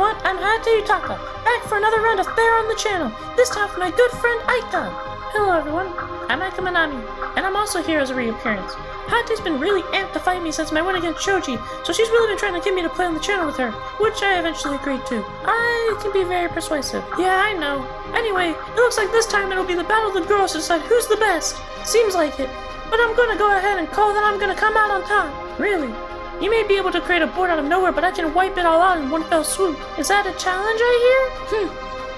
what? I'm Hayate, back for another round of Thera on the channel, this time with my good friend Aika. Hello everyone, I'm Aika Manami, and I'm also here as a reappearance. Hayate's been really amped to fight me since my win against Shoji, so she's really been trying to get me to play on the channel with her, which I eventually agreed to. I can be very persuasive. Yeah, I know. Anyway, it looks like this time it'll be the battle of the girls to decide who's the best. Seems like it. But I'm gonna go ahead and call that I'm gonna come out on top. Really? You may be able to create a board out of nowhere, but I can wipe it all out in one fell swoop. Is that a challenge I hear?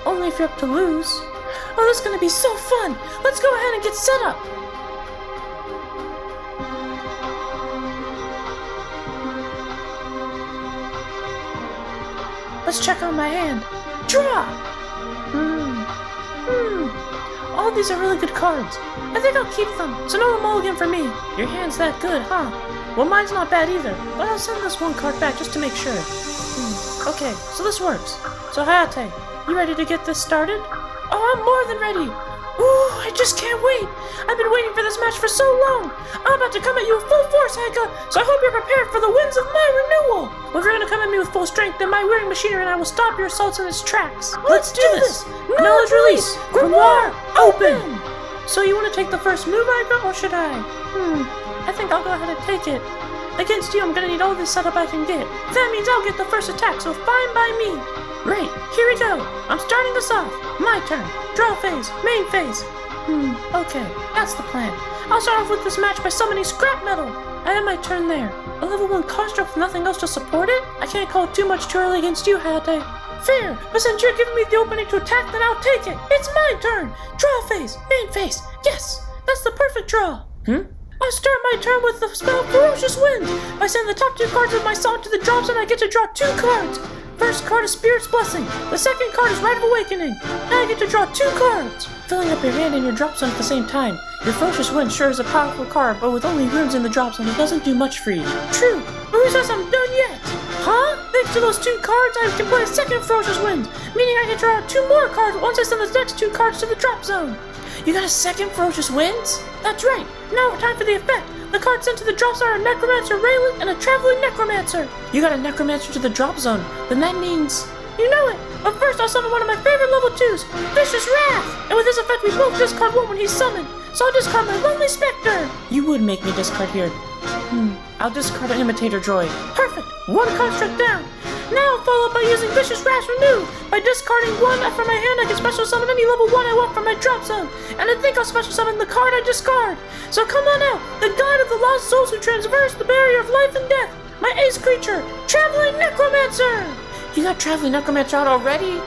Only if you're up to lose. Oh, this is gonna be so fun! Let's go ahead and get set up! Let's check out my hand. Draw! All these are really good cards. I think I'll keep them, so no mulligan for me. Your hand's that good, huh? Well, mine's not bad either, but I'll send this one card back just to make sure. Okay, so this works. So Hayate, you ready to get this started? Oh, I'm more than ready. Ooh, I just can't wait. I've been waiting for this match for so long. I'm about to come at you with full force, Aika, so I hope you're prepared for the winds of my renewal. Well, if you're going to come at me with full strength, then my wearing machinery and I will stop your assaults in its tracks. Let's do this. Knowledge release. Grenmore Open. So you want to take the first move, Aika, or should I? I think I'll go ahead and take it. Against you, I'm going to need all this setup I can get. That means I'll get the first attack, so fine by me. Right, here we go. I'm starting this off. My turn. Draw phase. Main phase. Okay, that's the plan. I'll start off with this match by summoning scrap metal. I have my turn there. A level 1 construct with nothing else to support it? I can't call it too much too early against you, Hayate. Fair, but since you're giving me the opening to attack, then I'll take it. It's my turn. Draw phase. Main phase. Yes, that's the perfect draw. I'll start my turn with the spell Ferocious Wind. By sending the top 2 cards of my song to the drop zone, I get to draw 2 cards. First card is Spirit's Blessing. The second card is Rite of Awakening. Now I get to draw 2 cards. Filling up your hand and your drop zone at the same time. Your Ferocious Wind sure is a powerful card, but with only runes in the drop zone, it doesn't do much for you. True, but who says I'm done yet? Huh? Thanks to those 2 cards, I can play a second Ferocious Wind, meaning I can draw 2 more cards once I send the next 2 cards to the drop zone. You got a second Ferocious Winds? That's right. Now time for the effect. The cards sent to the drop zone are a Necromancer Raylan and a Traveling Necromancer. You got a Necromancer to the drop zone. Then that means... You know it. But first I'll summon one of my favorite level 2s, Vicious Wrath. And with this effect we both discard 1 when he's summoned. So I'll discard my Lonely Spectre. You would make me discard here. I'll discard an Imitator Droid. Perfect. 1 construct down. Now I'll follow up by using Vicious Wrath Renew. By discarding 1 from my hand, I can special summon any level 1 I want from my drop zone. And I think I'll special summon the card I discard. So come on out, the guide of the lost souls who traverse the barrier of life and death. My ace creature, Traveling Necromancer. You got Traveling Necromancer out already?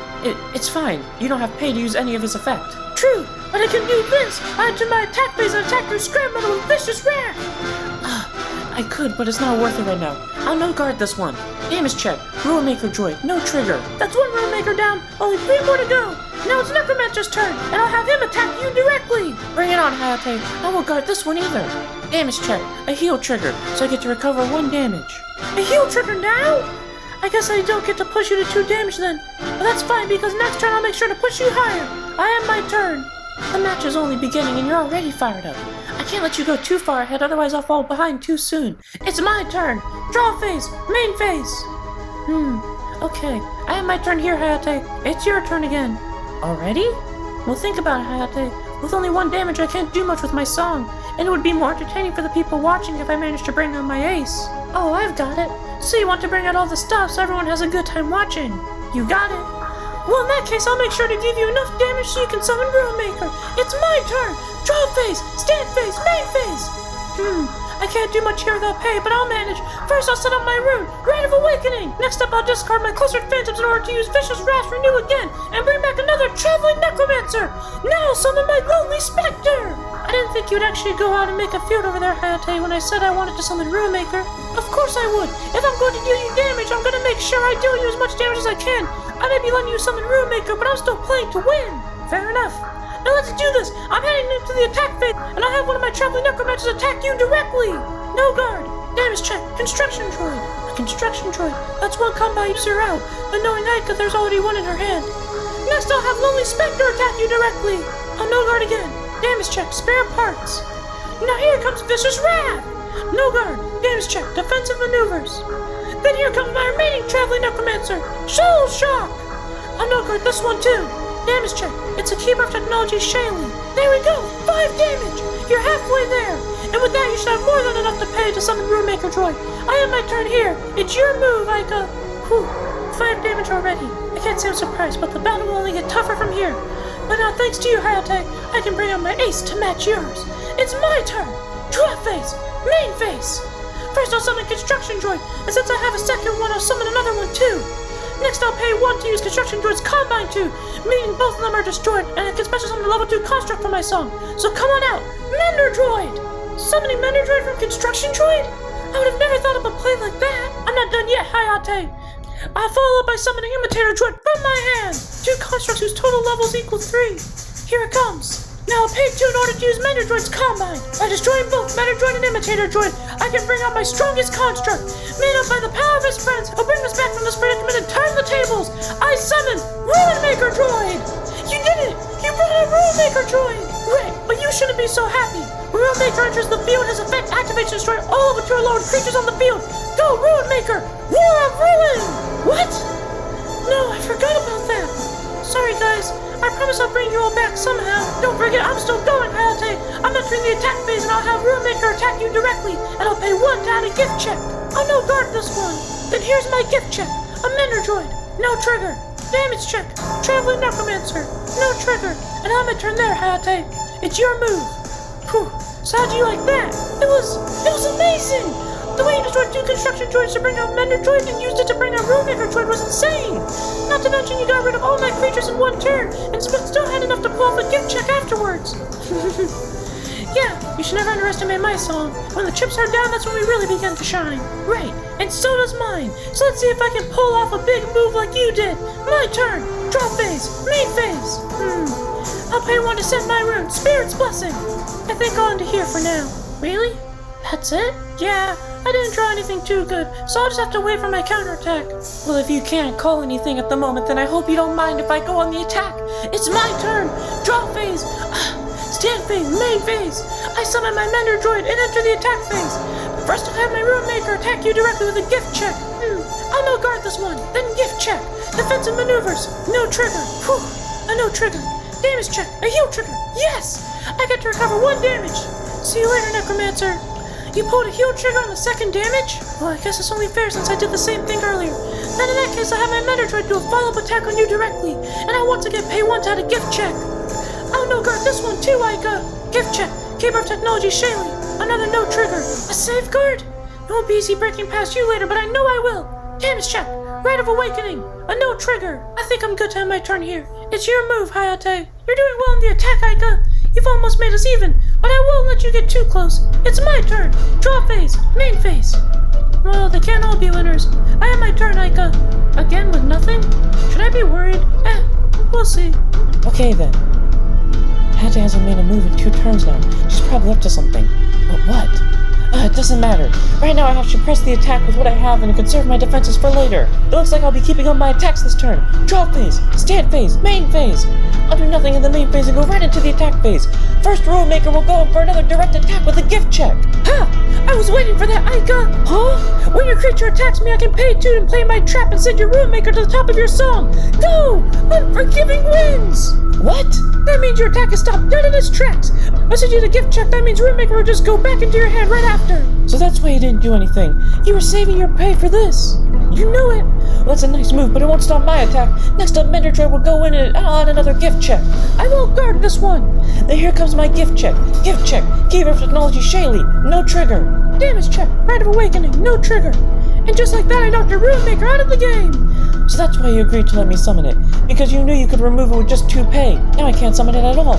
It's fine. You don't have pay to use any of his effect. True, but I can do this. I enter my attack phase and attack through scrap metal with Vicious Wrath. I could, but it's not worth it right now. I'll no guard this one. Damage check. Ruinmaker Droid. No trigger. That's 1 Ruinmaker down. Only 3 more to go. Now it's Necromancer's turn, and I'll have him attack you directly. Bring it on, Hayate. I won't guard this one either. Damage check. A heal trigger, so I get to recover 1 damage. A heal trigger now? I guess I don't get to push you to 2 damage then. But that's fine, because next turn I'll make sure to push you higher. I have my turn. The match is only beginning, and you're already fired up. I can't let you go too far ahead, otherwise I'll fall behind too soon. It's my turn! Draw phase! Main phase! Okay. I have my turn here, Hayate. It's your turn again. Already? Well, think about it, Hayate. With only 1 damage, I can't do much with my song, and it would be more entertaining for the people watching if I managed to bring out my ace. Oh, I've got it. So you want to bring out all the stuff so everyone has a good time watching. You got it. Well, in that case, I'll make sure to give you enough damage so you can summon Ruinmaker. It's my turn! Draw phase! Stand phase! Main phase! I can't do much here without pay, but I'll manage. First, I'll set up my rune, Rite of Awakening. Next up, I'll discard my Clustered Phantoms in order to use Vicious Wrath Renew again, and bring back another Traveling Necromancer. Now I'll summon my Lonely Spectre. I didn't think you'd actually go out and make a field over there, Hayate, when I said I wanted to summon Ruinmaker. Of course I would. If I'm going to deal you damage, I'm going to make sure I deal you as much damage as I can. I may be letting you summon Ruinmaker, but I'm still playing to win. Fair enough. Now let's do this. I'm heading into the attack phase, and I'll have one of my Traveling Necromancers attack you directly. No guard. Damage check. Construction Droid. A Construction Droid. That's 1 combat user out, but knowing Aika, there's already 1 in her hand. Next, I'll have Lonely Spectre attack you directly. I'll no guard again. Damage check. Spare parts. Now here comes Vicious Wrath. No guard. Damage check. Defensive maneuvers. Then here comes my remaining traveling Necromancer, Soul Shock! I'll no-guard this one too. Damage check. It's a keeper of technology, Shaylee. There we go, 5 damage! You're halfway there! And with that, you should have more than enough to pay to summon Ruinmaker Droid. I have my turn here. It's your move, Aika. Whew, 5 damage already. I can't say I'm surprised, but the battle will only get tougher from here. But now, thanks to you, Hayate, I can bring out my ace to match yours. It's my turn! Draw phase! Main phase! First I'll summon Construction Droid, and since I have a second one, I'll summon another one too. Next I'll pay 1 to use Construction Droid's Combine 2, meaning both of them are destroyed, and I can special summon a level 2 construct for my song. So come on out, Mender Droid! Summoning Mender Droid from Construction Droid? I would have never thought of a play like that. I'm not done yet, Hayate. I'll follow up by summoning Imitator Droid from my hand! 2 constructs whose total levels equal 3. Here it comes. Now I'll pay 2 in order to use Mender Droid's Combine. By destroying both Mender Droid and Imitator Droid, I can bring out my strongest construct. Made up by the power of his friends, he'll bring us back from this predicament and turn the tables. I summon Ruinmaker Droid! You did it! You brought out Ruinmaker Droid! Right, but you shouldn't be so happy. When Ruinmaker enters the field, his effect activates to destroy all of the 2 alone creatures on the field. Go, Ruinmaker! War of Ruin! What? No, I forgot about that. Sorry, guys. I promise I'll bring you all back somehow. Don't forget, I'm still going, Hayate. I'm entering the attack phase, and I'll have Ruinmaker attack you directly, and I'll pay 1 to add a gift check. I'll no-guard this one. Then here's my gift check. A Mender Droid. No trigger. Damage check. Traveling Necromancer. No trigger. And on my turn there, Hayate. It's your move. Whew. So how'd you like that? It was amazing. The way you destroyed 2 construction droids to bring out Mender Droid and used it to bring out Ruinmaker Droid was insane! Not to mention you got rid of all my creatures in 1 turn, and still had enough to pull off a gift check afterwards! Yeah, you should never underestimate my song. When the chips are down, that's when we really begin to shine. Right, and so does mine. So let's see if I can pull off a big move like you did. My turn! Draw phase! Main phase! I'll pay 1 to set my rune, Spirit's Blessing! I think I'll end it here for now. Really? That's it? Yeah, I didn't draw anything too good, so I'll just have to wait for my counterattack. Well, if you can't call anything at the moment, then I hope you don't mind if I go on the attack. It's my turn! Draw phase! Stand phase! Main phase! I summon my Mender Droid and enter the attack phase. First I'll have my Ruinmaker attack you directly with a gift check. I'll no-guard this one, then gift check. Defensive maneuvers. No trigger. Whew. A no trigger. Damage check. A heal trigger. Yes! I get to recover 1 damage. See you later, Necromancer. You pulled a heal trigger on the 2nd damage? Well, I guess it's only fair since I did the same thing earlier. Then in that case, I have my Mender Droid do a follow-up attack on you directly, and I want to get pay 1 to add a gift check. I'll no-guard this one too, Aika. Gift check. Keeper of Technology, Shaylee. Another no trigger. A safeguard? It won't be easy breaking past you later, but I know I will. Damage check. Rite of Awakening. A no trigger. I think I'm good to end my turn here. It's your move, Hayate. You're doing well in the attack, Aika. You've almost made us even, but I won't let you get too close. It's my turn. Draw phase. Main phase. Well, they can't all be winners. I have my turn, Aika. Again with nothing? Should I be worried? We'll see. Okay then. Hayate hasn't made a move in 2 turns now. She's probably up to something. But what? It doesn't matter. Right now I have to press the attack with what I have and conserve my defenses for later. It looks like I'll be keeping up my attacks this turn. Draw phase, stand phase, main phase. I'll do nothing in the main phase and go right into the attack phase. First Ruinmaker will go in for another direct attack with a gift check. Ha! I was waiting for that, Aika! Huh? When your creature attacks me, I can pay 2 and play my trap and send your Ruinmaker to the top of your song. Go! Unforgiving wins! What? That means your attack is stopped dead in its tracks. I send you the gift check, that means Ruinmaker will just go back into your hand right after. So that's why you didn't do anything. You were saving your pay for this. You knew it. Well, that's a nice move, but it won't stop my attack. Next up, Mender Droid will go in and I'll add another gift check. I won't guard this one. Then here comes my gift check. Gift check. Keeper of Technology, Shaylee. No trigger. Damage check. Rite of Awakening. No trigger. And just like that, I knocked your Ruinmaker out of the game. So that's why you agreed to let me summon it. Because you knew you could remove it with just 2 pay. Now I can't summon it at all.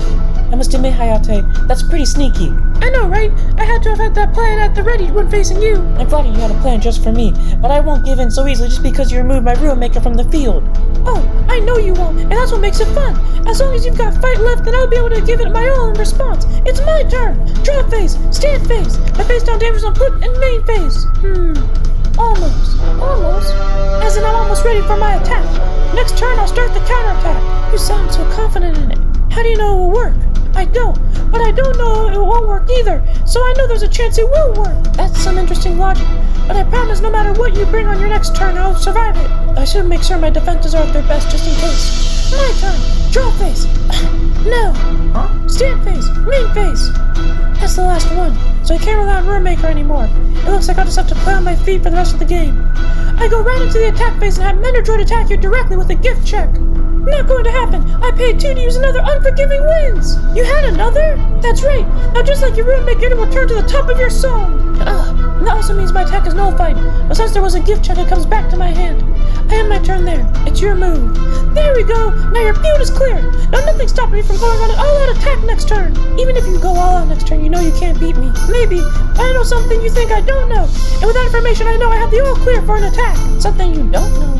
I must admit, Hayate, that's pretty sneaky. I know, right? I had to have had that plan at the ready when facing you. I'm glad you had a plan just for me, but I won't give in so easily just because you removed my Ruinmaker from the field. Oh, I know you won't, and that's what makes it fun. As long as you've got fight left, then I'll be able to give it my all in response. It's my turn. Draw phase, stand phase, my face down damage on foot, and main phase. Almost. As in I'm almost ready for my attack. Next turn I'll start the counterattack. You sound so confident in it. How do you know it will work? I don't, but I don't know it won't work either, so I know there's a chance it will work. That's some interesting logic, but I promise no matter what you bring on your next turn, I'll survive it. I should make sure my defenses are at their best just in case. My turn! Draw phase! No! Huh? Stand phase! Main phase! That's the last one, so I can't rely on Ruinmaker anymore. It looks like I'll just have to play on my feet for the rest of the game. I go right into the attack phase and have Mender Droid attack you directly with a gift check. Not going to happen. I paid 2 to use another unforgiving wins. You had another? That's right. Now just like your Ruinmaker, it will return to the top of your song. That also means my attack is nullified. But since there was a gift check, it comes back to my hand. I end my turn there. It's your move. There we go. Now your field is clear. Now nothing's stopping me from going on an all-out attack next turn. Even if you go all-out next turn, you know you can't beat me. Maybe, but I know something you think I don't know. And with that information, I know I have the all-clear for an attack. Something you don't know.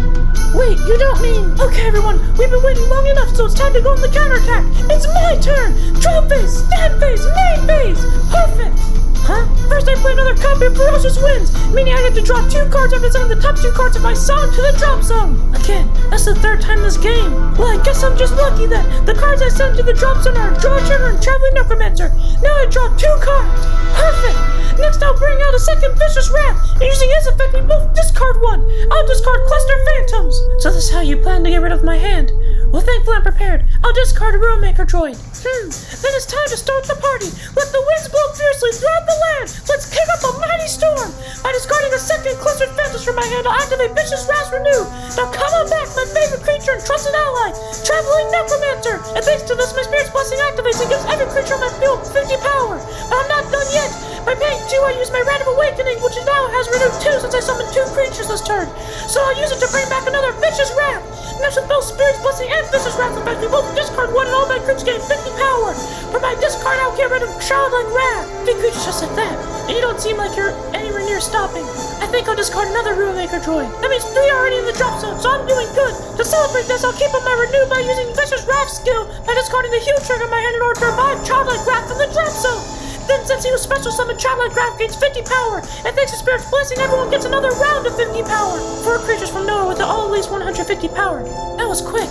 Wait, you don't mean... Okay, everyone, we've been waiting long enough, so it's time to go on the counterattack. It's my turn! Draw phase, stand phase, main phase! Perfect! Huh? First I play another copy of Ferocious Winds, meaning I get to draw 2 cards after sending the top 2 cards of my song to the drop zone. Again, that's the 3rd time this game. Well, I guess I'm just lucky then. The cards I send to the drop zone are Draw Trigger and Traveling Necromancer. Now I draw 2 cards. Perfect! Next I'll bring out a second Vicious Wrath, and using his effect we both discard 1. I'll discard Cluster Phantoms. So this is how you plan to get rid of my hand. Well, thankfully I'm prepared. I'll discard a Ruinmaker Droid. Then it's time to start the party. Let the winds blow fiercely throughout the land. Let's kick up a mighty storm. By discarding a second Clustered Phantoms from my hand, I'll activate Vicious Wrath Renew. Now come on back, my favorite creature and trusted ally, Traveling Necromancer. And thanks to this, my Spirit's Blessing activates and gives every creature on my field 50 power. But I'm not done yet. By paying 2, I use my Rite of Awakening, which now has renewed 2 since I summoned 2 creatures this turn. So I'll use it to bring back another Vicious Wrath. Next with both Spirit's Blessing and Vicious Wrath effect, we both discard 1 and all my creatures gain 50 power. For my discard, I'll get rid of Childlike Wrath. 3 creatures just like that. And you don't seem like you're anywhere near stopping. I think I'll discard another Ruinmaker Droid. That means 3 already in the drop zone, so I'm doing good. To celebrate this, I'll keep up my Renew by using Vicious Wrath skill by discarding the Heal trigger in my hand in order to revive Childlike Wrath from the drop zone. Then since he was special summoned, Childlike Wrath gains 50 power, and thanks to Spirit's Blessing, everyone gets another round of 50 power. 4 creatures from nowhere with all at least 150 power. That was quick.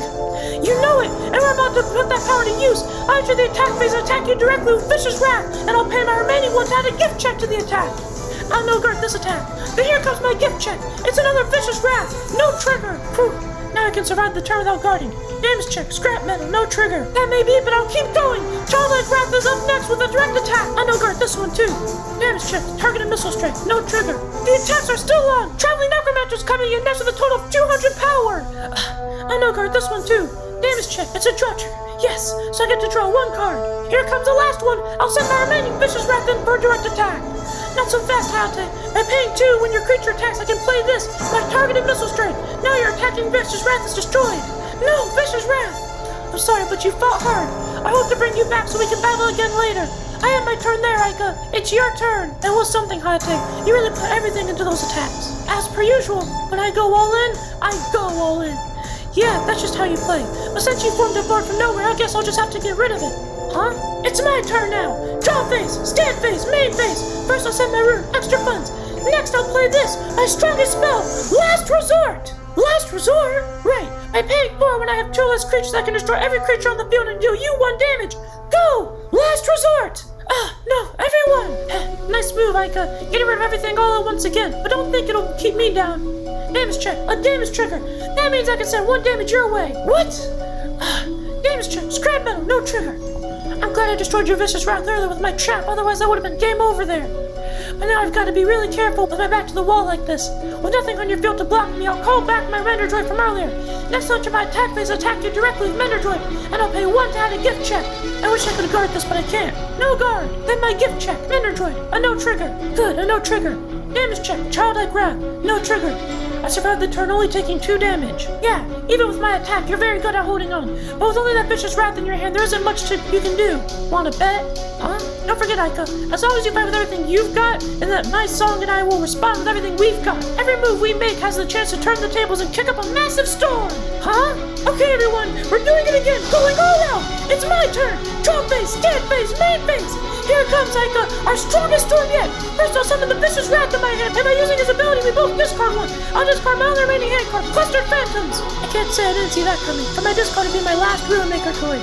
You know it, and we're about to put that power to use. I'll enter the attack phase and attack you directly with Vicious Wrath, and I'll pay my remaining 1 to add a gift check to the attack. I'll no-guard this attack. But here comes my gift check. It's another Vicious Wrath. No trigger. Whew. Now I can survive the turn without guarding. Damage check, scrap metal, no trigger. That may be it, but I'll keep going. Childlike Wrath is up next with a direct attack. I no-guard this one too. Damage check, targeted missile strike, no trigger. The attacks are still on. Traveling Necromancer's coming in next with a total of 200 power. I no-guard this one too. Damage check, it's a draw trigger. Yes, so I get to draw 1 card. Here comes the last one. I'll send my remaining Vicious Wrath in for a direct attack. Not so fast, Hayate. By paying 2 when your creature attacks, I can play this, my targeted missile strike. Now your attacking Vicious Wrath is destroyed. No, Vicious Wrath. I'm sorry, but you fought hard. I hope to bring you back so we can battle again later. I end my turn there, Aika. It's your turn. And what's something, Hayate? You really put everything into those attacks. As per usual, when I go all in, I go all in. Yeah, that's just how you play. But since you formed a board from nowhere, I guess I'll just have to get rid of it. Huh? It's my turn now! Draw phase, stand phase, main phase! First I'll send my rune, extra funds. Next I'll play this, my strongest spell, Last Resort! Last Resort? Right, I pay 4 when I have 2 less creatures that can destroy every creature on the field and deal you 1 damage. Go! Last Resort! No, everyone! Nice move, Aika. Getting rid of everything all at once again, but don't think it'll keep me down. Damage check, a damage trigger. That means I can send 1 damage your way. What? Damage check, scrap metal, no trigger. I'm glad I destroyed your Vicious Wrath earlier with my trap, otherwise that would have been game over there. But now I've got to be really careful with my back to the wall like this. With nothing on your field to block me, I'll call back my Render Droid from earlier. Next launch of my attack phase, attack you directly with Render Droid, and I'll pay 1 to add a gift check. I wish I could guard this, but I can't. No guard. Then my gift check, Render Droid, a no trigger. Good, a no trigger. Damage check, Childlike Wrath, no trigger. I survived the turn only taking 2 damage. Yeah, even with my attack, you're very good at holding on. But with only that Vicious Wrath in your hand, there isn't much you can do. Wanna bet? Huh? Don't forget, Aika, as long as you fight with everything you've got, and that my song and I will respond with everything we've got. Every move we make has the chance to turn the tables and kick up a massive storm. Huh? Okay, everyone, we're doing it again, going all out. It's my turn. Draw phase, stand phase, main phase. Here comes Aika, our strongest storm yet. First I'll summon the Vicious Wrath in my hand, and by using his ability, we both discard 1. I'll discard my other remaining hand card, Clustered Phantoms. I can't say I didn't see that coming, for my discard would be my last Ruinmaker Droid.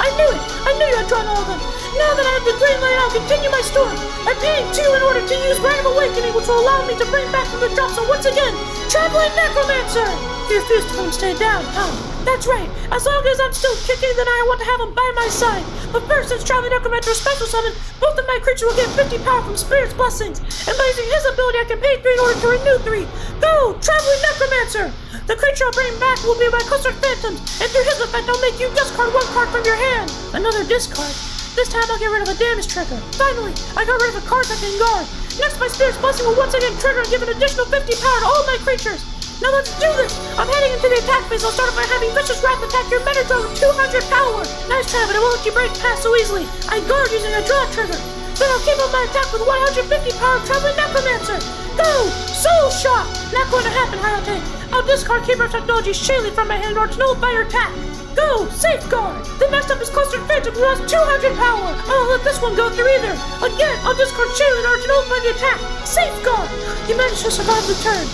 I knew it! I knew you had drawn all of them! Now that I have the green light, I'll continue my story. I'm paying 2 in order to use Rite of Awakening, which will allow me to bring back from the drop zone once again, Traveling Necromancer! You refuse to let him stay down, huh? That's right. As long as I'm still kicking, then I want to have him by my side. But first, since Traveling Necromancer is special summon, both of my creatures will get 50 power from Spirit's Blessings. And by using his ability, I can pay 3 in order to renew 3. Go, Traveling Necromancer! The creature I'll bring back will be my clustered phantoms, and through his effect, I'll make you discard 1 card from your hand. Another discard? This time I'll get rid of a damage trigger. Finally, I got rid of a card that can guard. Next, my Spirit's Blessing will once again trigger and give an additional 50 power to all my creatures. Now let's do this! I'm heading into the attack phase. I'll start off by having Vicious Wrath attack your Meta Droid with 200 power. Nice try, but I won't let you break past so easily. I guard using a draw trigger. Then I'll keep up my attack with 150 power Traveling Necromancer. Go! Soul Shot! Not going to happen, Hayate. I'll discard Keeper of Technology's Shaylee from my hand or to nullify your attack. Go! Safeguard! The next up is Clustered Phantom, who has 200 power. I won't let this one go through either. Again, I'll discard Shaylee in order to nullify the attack. Safeguard! You managed to survive the turn.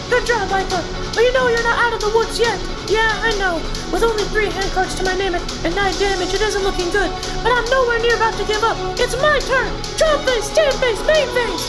Good job, Aika. But you know you're not out of the woods yet. Yeah, I know. With only 3 hand cards to my name and 9 damage, it isn't looking good. But I'm nowhere near about to give up. It's my turn! Drop phase, stand phase, main phase!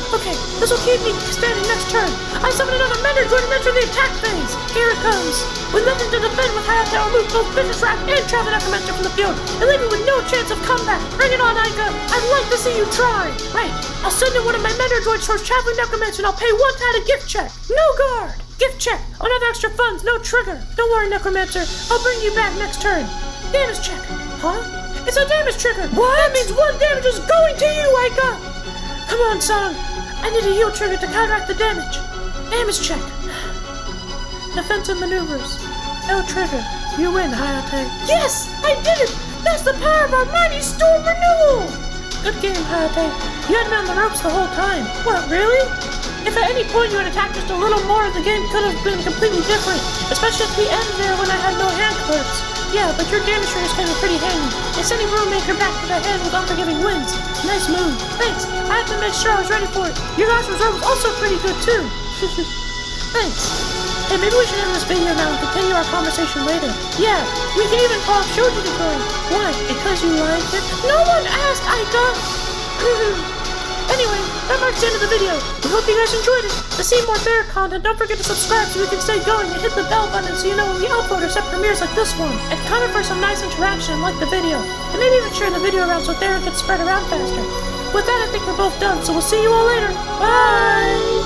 Okay, this will keep me standing next turn. I summon another Mender Droid and enter the attack phase. Here it comes. With nothing to defend with Hayate, I'll remove both Vicious Wrath and Traveling Necromancer from the field and leave me with no chance of comeback. Bring it on, Aika. I'd like to see you try. Right, I'll send in one of my Mender Droids towards Traveling Necromancer and I'll pay 1 to add a gift check. No guard. Gift check. Another extra funds, no trigger. Don't worry, Necromancer. I'll bring you back next turn. Damage check. Huh? It's a damage trigger. What? That means 1 damage is going to you, Aika. Come on, Saron. I need a heal trigger to counteract the damage. Damage check. Defensive maneuvers. No trigger. You win, Hayate. Yes! I did it! That's the power of our mighty storm renewal! Good game, Hayate. You had me on the ropes the whole time. What, really? If at any point you had attacked just a little more, the game could have been completely different. Especially at the end there when I had no hand clips. Yeah, but your damage triggers came in pretty handy. And sending Ruinmaker back to the hand with unforgiving wins. Nice move. Thanks. I had to make sure I was ready for it. Your last reserve was also pretty good too. Thanks. Hey, maybe we should end this video now and continue our conversation later. Yeah, we can even call up Shoji Decoding. Why? Because you like it? No one asked, Aika! Anyway, that marks the end of the video. We hope you guys enjoyed it. To see more Thera content, don't forget to subscribe so we can stay going and hit the bell button so you know when we upload or set premieres like this one. And comment for some nice interaction and like the video. And maybe even share the video around so Thera gets spread around faster. With that, I think we're both done, so we'll see you all later. Bye!